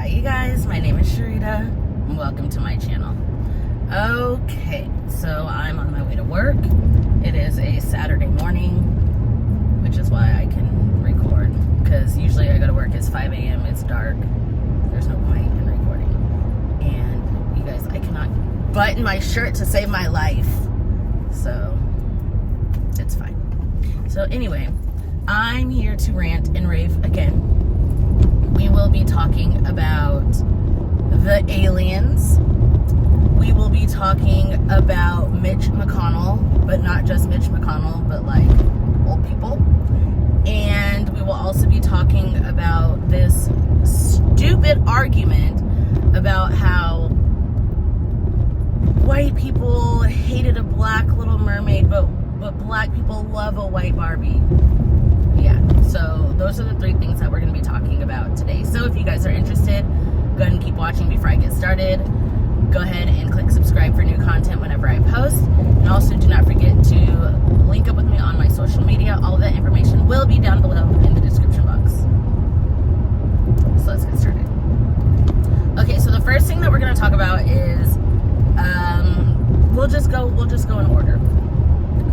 you guys, my name is Cherita and welcome to my channel. Okay, so I'm on my way to work. It is a Saturday morning, which is why I can record, because usually I go to work, it's 5 a.m, it's dark, there's no point in recording. And you guys, I cannot button my shirt to save my life, so it's fine. So anyway, I'm here to rant and rave again. We will be talking about the aliens. We will be talking about Mitch McConnell, but not just Mitch McConnell, but like old people. And we will also be talking about this stupid argument about how white people hated a black Little Mermaid, but black people love a white Barbie. Yeah, so those are the three things that we're going to be talking about today. So if you guys are interested, go ahead and keep watching before I get started. Go ahead and click subscribe for new content whenever I post. And also do not forget to link up with me on my social media. All of that information will be down below in the description box. So let's get started. Okay, so the first thing that we're going to talk about is, we'll just go in order.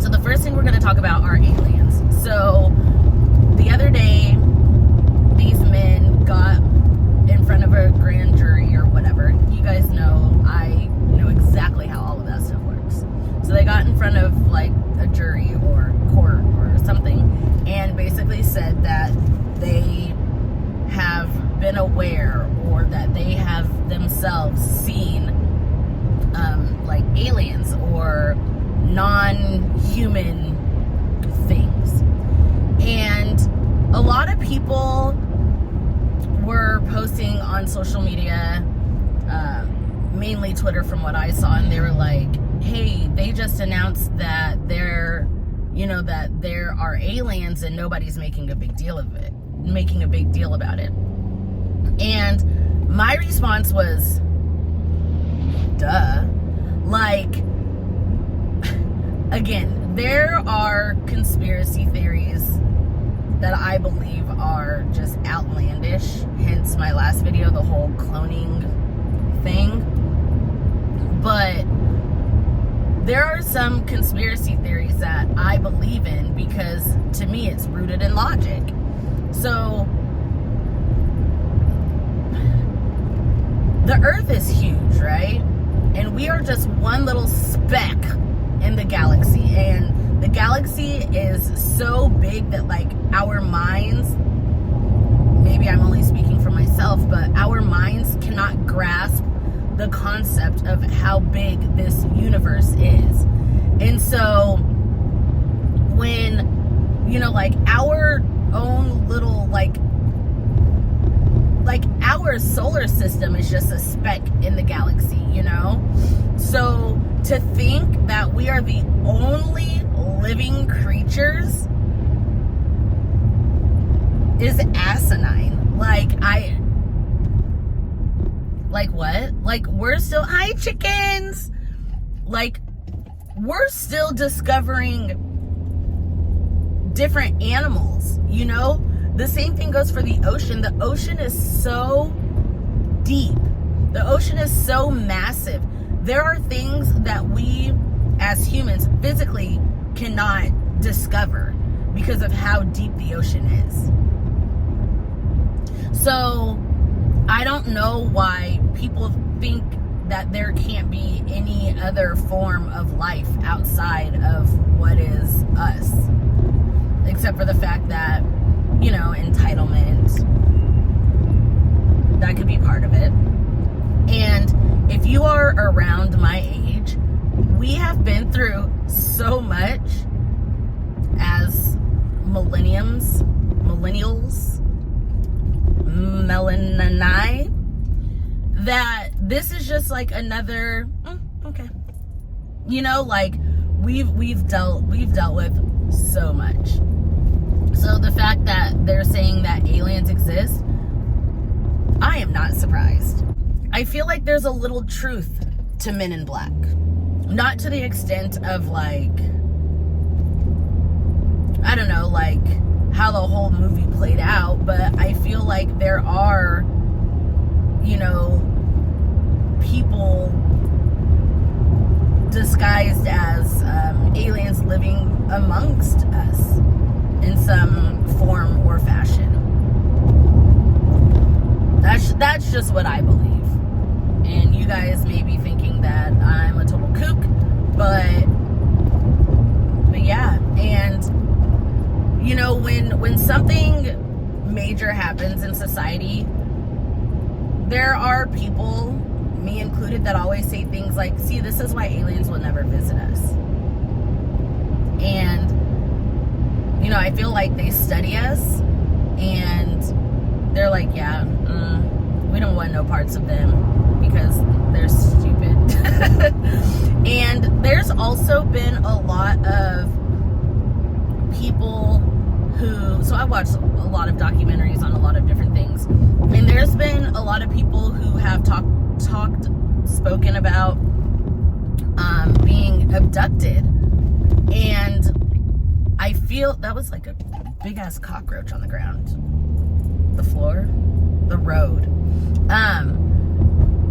So the first thing we're going to talk about are aliens. So the other day, these men got in front of a grand jury or whatever. You guys know, I know exactly how all of that stuff works. So they got in front of like a jury or court or something and basically said that they have been aware or that they have themselves seen like aliens or non-human things. And a lot of people were posting on social media, mainly Twitter from what I saw, and they were like, hey, they just announced that there are aliens and nobody's making a big deal about it. And my response was, duh. Like, again, there are conspiracy theories that I believe are just outlandish, hence my last video, the whole cloning thing. But there are some conspiracy theories that I believe in because to me it's rooted in logic. So the Earth is huge, right? And we are just one little speck in the galaxy, and the galaxy is so big that like our minds, maybe I'm only speaking for myself, but our minds cannot grasp the concept of how big this universe is. And so when, like our own little like our solar system is just a speck in the galaxy, So to think that we are the only living creatures is asinine. Like what? Like we're still, hi chickens! Like we're still discovering different animals, The same thing goes for the ocean. The ocean is so deep. The ocean is so massive. There are things that we as humans physically cannot discover because of how deep the ocean is. So I don't know why people think that there can't be any other form of life outside of what is us, except for the fact that entitlement, that could be part of it. And if you are around my age, we have been through so much as millennials, melanini, that this is just like another, okay. Like we've dealt with so much. So the fact that they're saying that aliens exist, I am not surprised. I feel like there's a little truth to Men in Black. Not to the extent of like, I don't know, like how the whole movie played out, but I feel like there are, disguised as aliens living amongst us in some form or fashion. That's just what I believe. And you guys may be thinking that I'm a total kook, but yeah. And you know, when something major happens in society, there are people, me included, that always say things like, see, this is why aliens will never visit us. And you know, I feel like they study us and they're like, yeah, we don't want no parts of them because they're stupid. And there's also been a lot of people who, so I watched a lot of documentaries on a lot of different things, and there's been a lot of people who have spoken about being abducted. And I feel that was like a big ass cockroach on the ground, the floor, the road.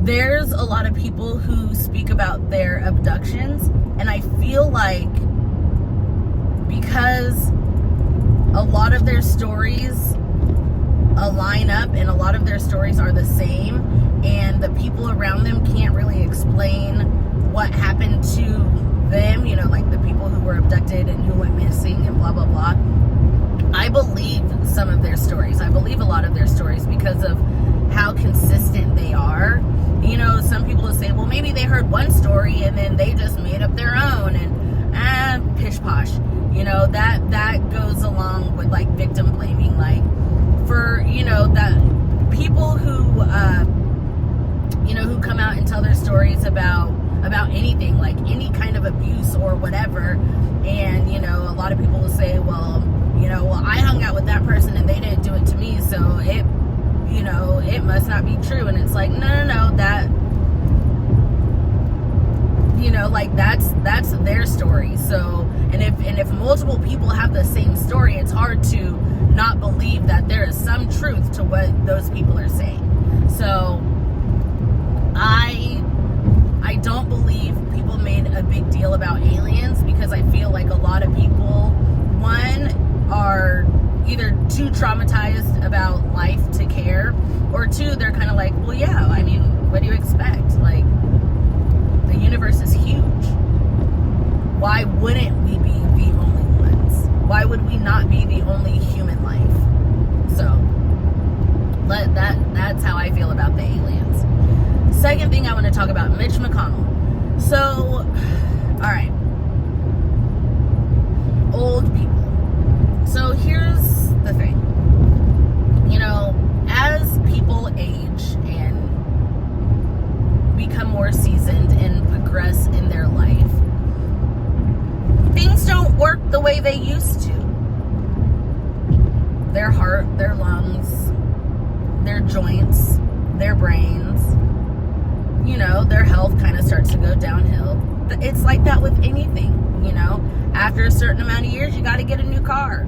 There's a lot of people who speak about their abductions, and I feel like because a lot of their stories line up and a lot of their stories are the same, and the people around them can't really explain what happened to them, you know, like the people who were abducted and who went missing and blah blah blah. I believe some of their stories. I believe a lot of their stories because of how consistent they are. You know, some people will say, well, maybe they heard one story and then they just made up their own, and pish posh. You know, that goes along with like victim blaming. Like, for, you know, that people who you know, who come out and tell their stories about anything, like any kind of abuse or whatever, and you know, a lot of people will say, well, you know, well, I hung out with that person and they didn't do it to me, so it, you know, it must not be true. And it's like, no, that, you know, like that's their story. So, and if multiple people have the same story, it's hard to not believe that there is some truth to what those people are saying. So I don't believe people made a big deal about aliens, because I feel like a lot of people, one, are either too traumatized about life to care, or two, they're kind of like, well, yeah, I mean, what do you expect? Like, the universe is huge. Why wouldn't we be the only ones? Why would we not be the only human life? So, that's how I feel about the aliens. Second thing I want to talk about, Mitch McConnell. So, alright. Old people. So here's the thing. You know, as people age and become more seasoned and progress in their life, things don't work the way they used to. Their heart, their lungs, their joints, their brains, you know, their health kind of starts to go downhill. It's like that with anything, you know. After a certain amount of years, you got to get a new car.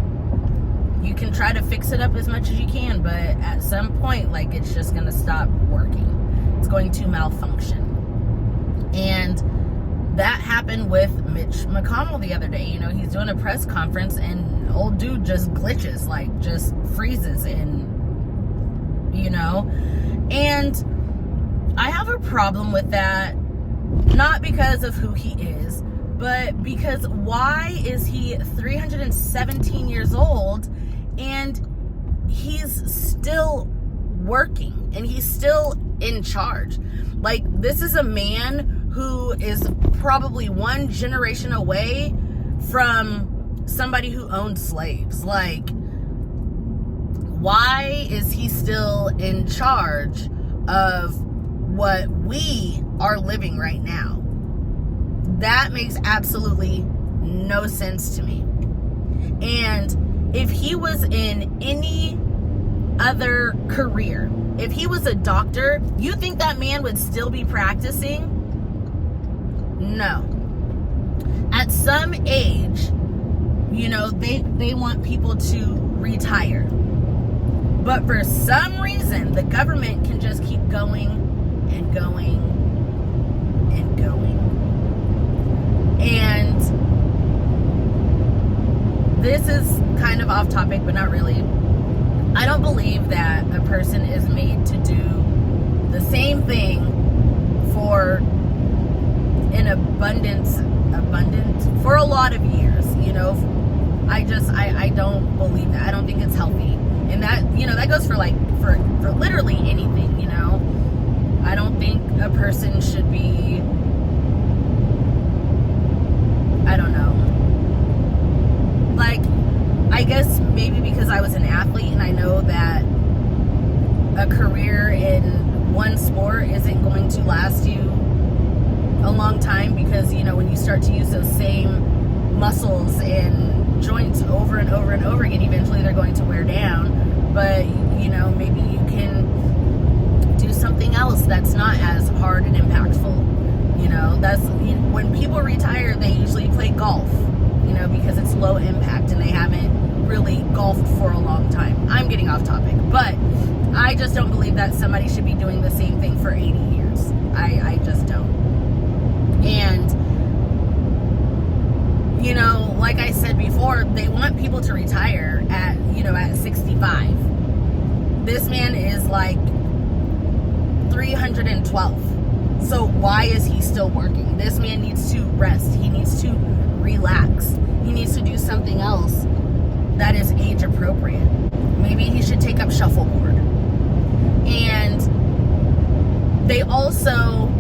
You can try to fix it up as much as you can, but at some point, like, it's just going to stop working. It's going to malfunction. And that happened with Mitch McConnell the other day. You know, he's doing a press conference and old dude just glitches, like, just freezes, and, you know, and I have a problem with that, not because of who he is, but because why is he 317 years old and he's still working and he's still in charge? Like, this is a man who is probably one generation away from somebody who owned slaves. Like, why is he still in charge of what we are living right now? That makes absolutely no sense to me. And if he was in any other career, if he was a doctor, you think that man would still be practicing? No. At some age, you know, they want people to retire. But for some reason, the government can just keep going and going and going. And this is kind of off topic, but not really. I don't believe that a person is made to do the same thing for an abundant for a lot of years, you know. I don't believe that. I don't think it's healthy. And that, you know, that goes for literally anything, you know. I don't think a person should be, I don't know. Like, I guess maybe because I was an athlete and I know that a career in one sport isn't going to last you a long time, because, you know, when you start to use those same muscles and joints over and over and over again, eventually they're going to wear down. But, you know, maybe you can do something else that's not as hard and impactful. You know, that's, when people retire, they usually play golf, you know, because it's low impact and they haven't really golfed for a long time. I'm getting off topic, but I just don't believe that somebody should be doing the same thing for 80 years. I just don't. And, you know, like I said before, they want people to retire at, you know, at 65. This man is like 312. So why is he still working? This man needs to rest. He needs to relax. He needs to do something else that is age appropriate. Maybe he should take up shuffleboard. And they also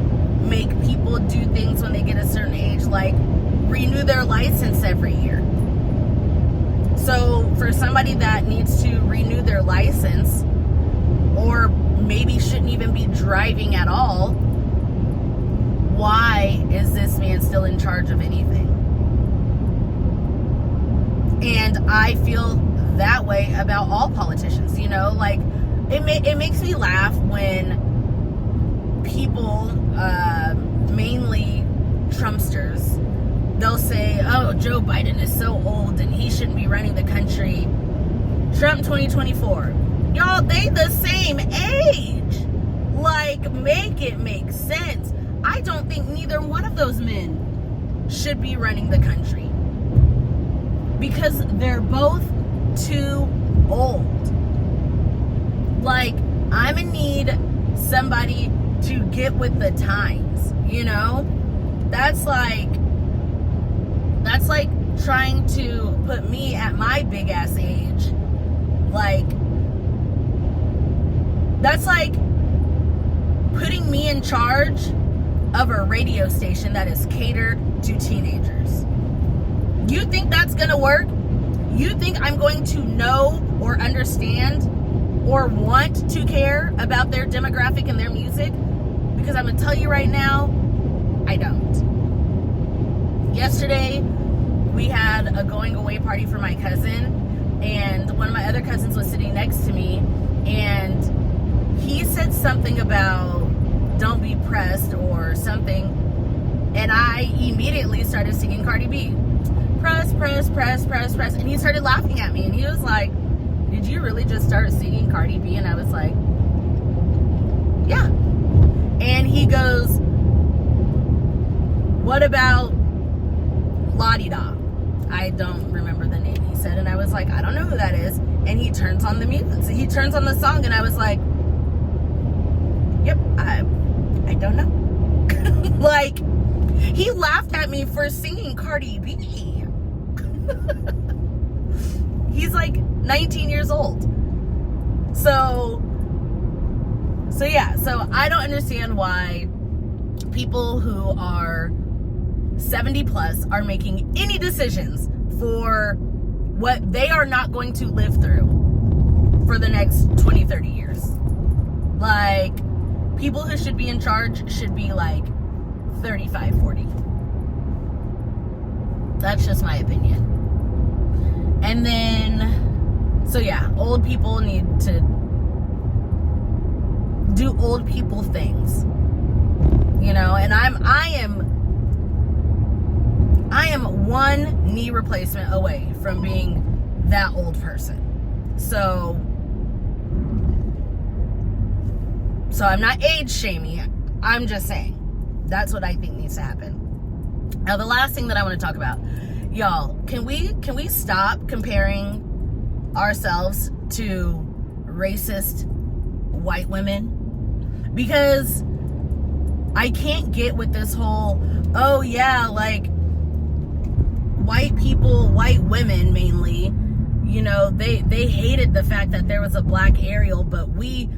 make people do things when they get a certain age, like renew their license every year. So for somebody that needs to renew their license, or maybe shouldn't even be driving at all, why is this man still in charge of anything? And I feel that way about all politicians, you know, like it makes me laugh when people, mainly Trumpsters, they'll say, oh, Joe Biden is so old and he shouldn't be running the country. Trump 2024. Y'all, they the same age. Like, make it make sense. I don't think neither one of those men should be running the country, because they're both too old. Like, I'm in need somebody to get with the times, you know? That's like trying to put me at my big ass age. Like, that's like putting me in charge of a radio station that is catered to teenagers. You think that's gonna work? You think I'm going to know or understand or want to care about their demographic and their music? Because I'm gonna tell you right now, I don't. Yesterday, we had a going away party for my cousin, and one of my other cousins was sitting next to me, and he said something about don't be pressed or something, and I immediately started singing Cardi B. Press, press, press, press, press. And he started laughing at me, and he was like, did you really just start singing Cardi B? And I was like, yeah. And he goes, what about La-Di-Da? I don't remember the name he said. And I was like, I don't know who that is. And he turns on the music. He turns on the song, and I was like, yep, I don't know. Like, he laughed at me for singing Cardi B. He's like 19 years old. So yeah, so I don't understand why people who are 70 plus are making any decisions for what they are not going to live through for the next 20, 30 years. Like, people who should be in charge should be like 35, 40. That's just my opinion. And then, so yeah, old people need to do old people things, you know. And I am one knee replacement away from being that old person. So I'm not age shaming. I'm just saying that's what I think needs to happen. Now, the last thing that I want to talk about, y'all, can we stop comparing ourselves to racist white women? Because I can't get with this whole, oh yeah, like white people, white women mainly, you know, they hated the fact that there was a black Ariel, but we,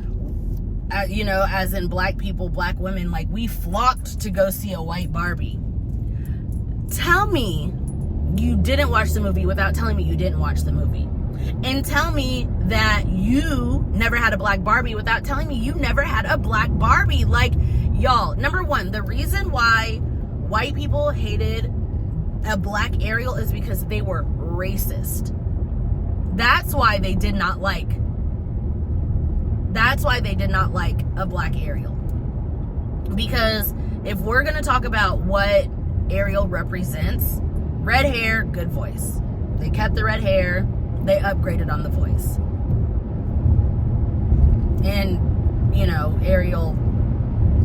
you know, as in black people, black women, like we flocked to go see a white Barbie. Tell me you didn't watch the movie without telling me you didn't watch the movie. And tell me that you never had a black Barbie without telling me you never had a black Barbie. Like, y'all, number one, the reason why white people hated a black Ariel is because they were racist. That's why they did not like a black Ariel. Because if we're going to talk about what Ariel represents, red hair, good voice. They kept the red hair, they upgraded on the voice. And, you know, Ariel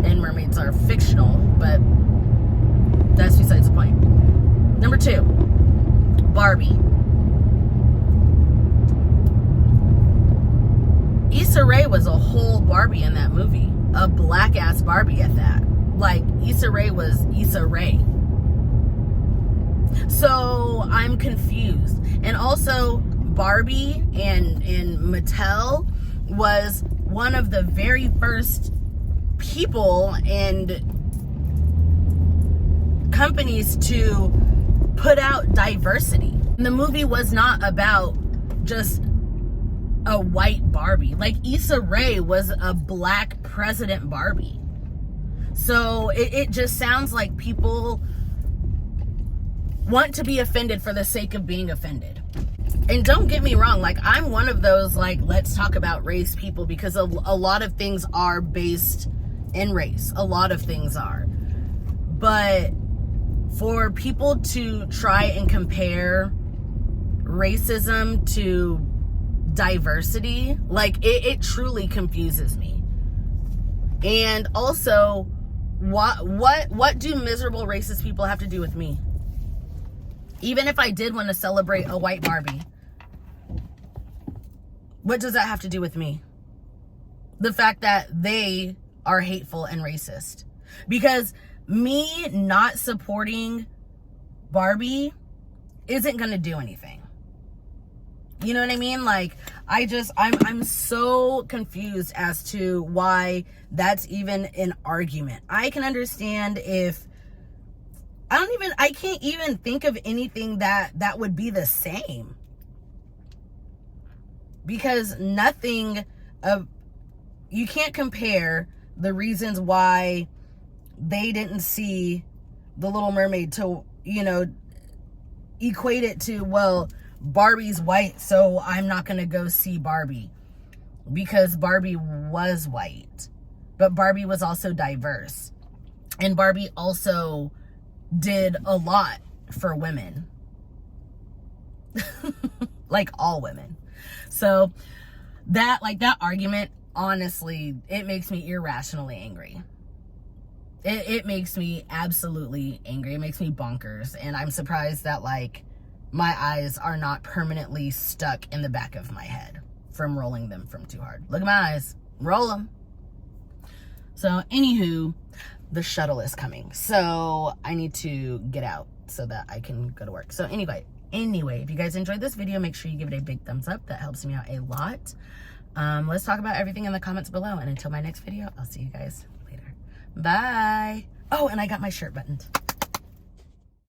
and mermaids are fictional, but that's besides the point. Number two, Barbie. Issa Rae was a whole Barbie in that movie. A black ass Barbie at that. Like, Issa Rae was Issa Rae. So I'm confused. And also, Barbie and Mattel was one of the very first people and companies to put out diversity. And the movie was not about just a white Barbie. Like, Issa Rae was a black president Barbie. So it just sounds like people want to be offended for the sake of being offended. And don't get me wrong, like, I'm one of those, like, let's talk about race people, because a lot of things are based in race. A lot of things are. But for people to try and compare racism to diversity, like, it truly confuses me. And also, what do miserable racist people have to do with me? Even if I did want to celebrate a white Barbie, what does that have to do with me? The fact that they are hateful and racist. Because me not supporting Barbie isn't going to do anything. You know what I mean? Like, I'm so confused as to why that's even an argument. I can understand if, I can't even think of anything that would be the same. Because you can't compare the reasons why they didn't see The Little Mermaid to, you know, equate it to, well, Barbie's white, so I'm not going to go see Barbie. Because Barbie was white. But Barbie was also diverse. And Barbie also did a lot for women. Like, all women. So that argument, honestly, it makes me irrationally angry. It makes me absolutely angry. It makes me bonkers. And I'm surprised that, like, my eyes are not permanently stuck in the back of my head from rolling them from too hard. Look at my eyes. Roll them. So, anywho, the shuttle is coming. So, I need to get out so that I can go to work. So, anyway, if you guys enjoyed this video, make sure you give it a big thumbs up. That helps me out a lot. Let's talk about everything in the comments below. And until my next video, I'll see you guys later. Bye. Oh, and I got my shirt buttoned.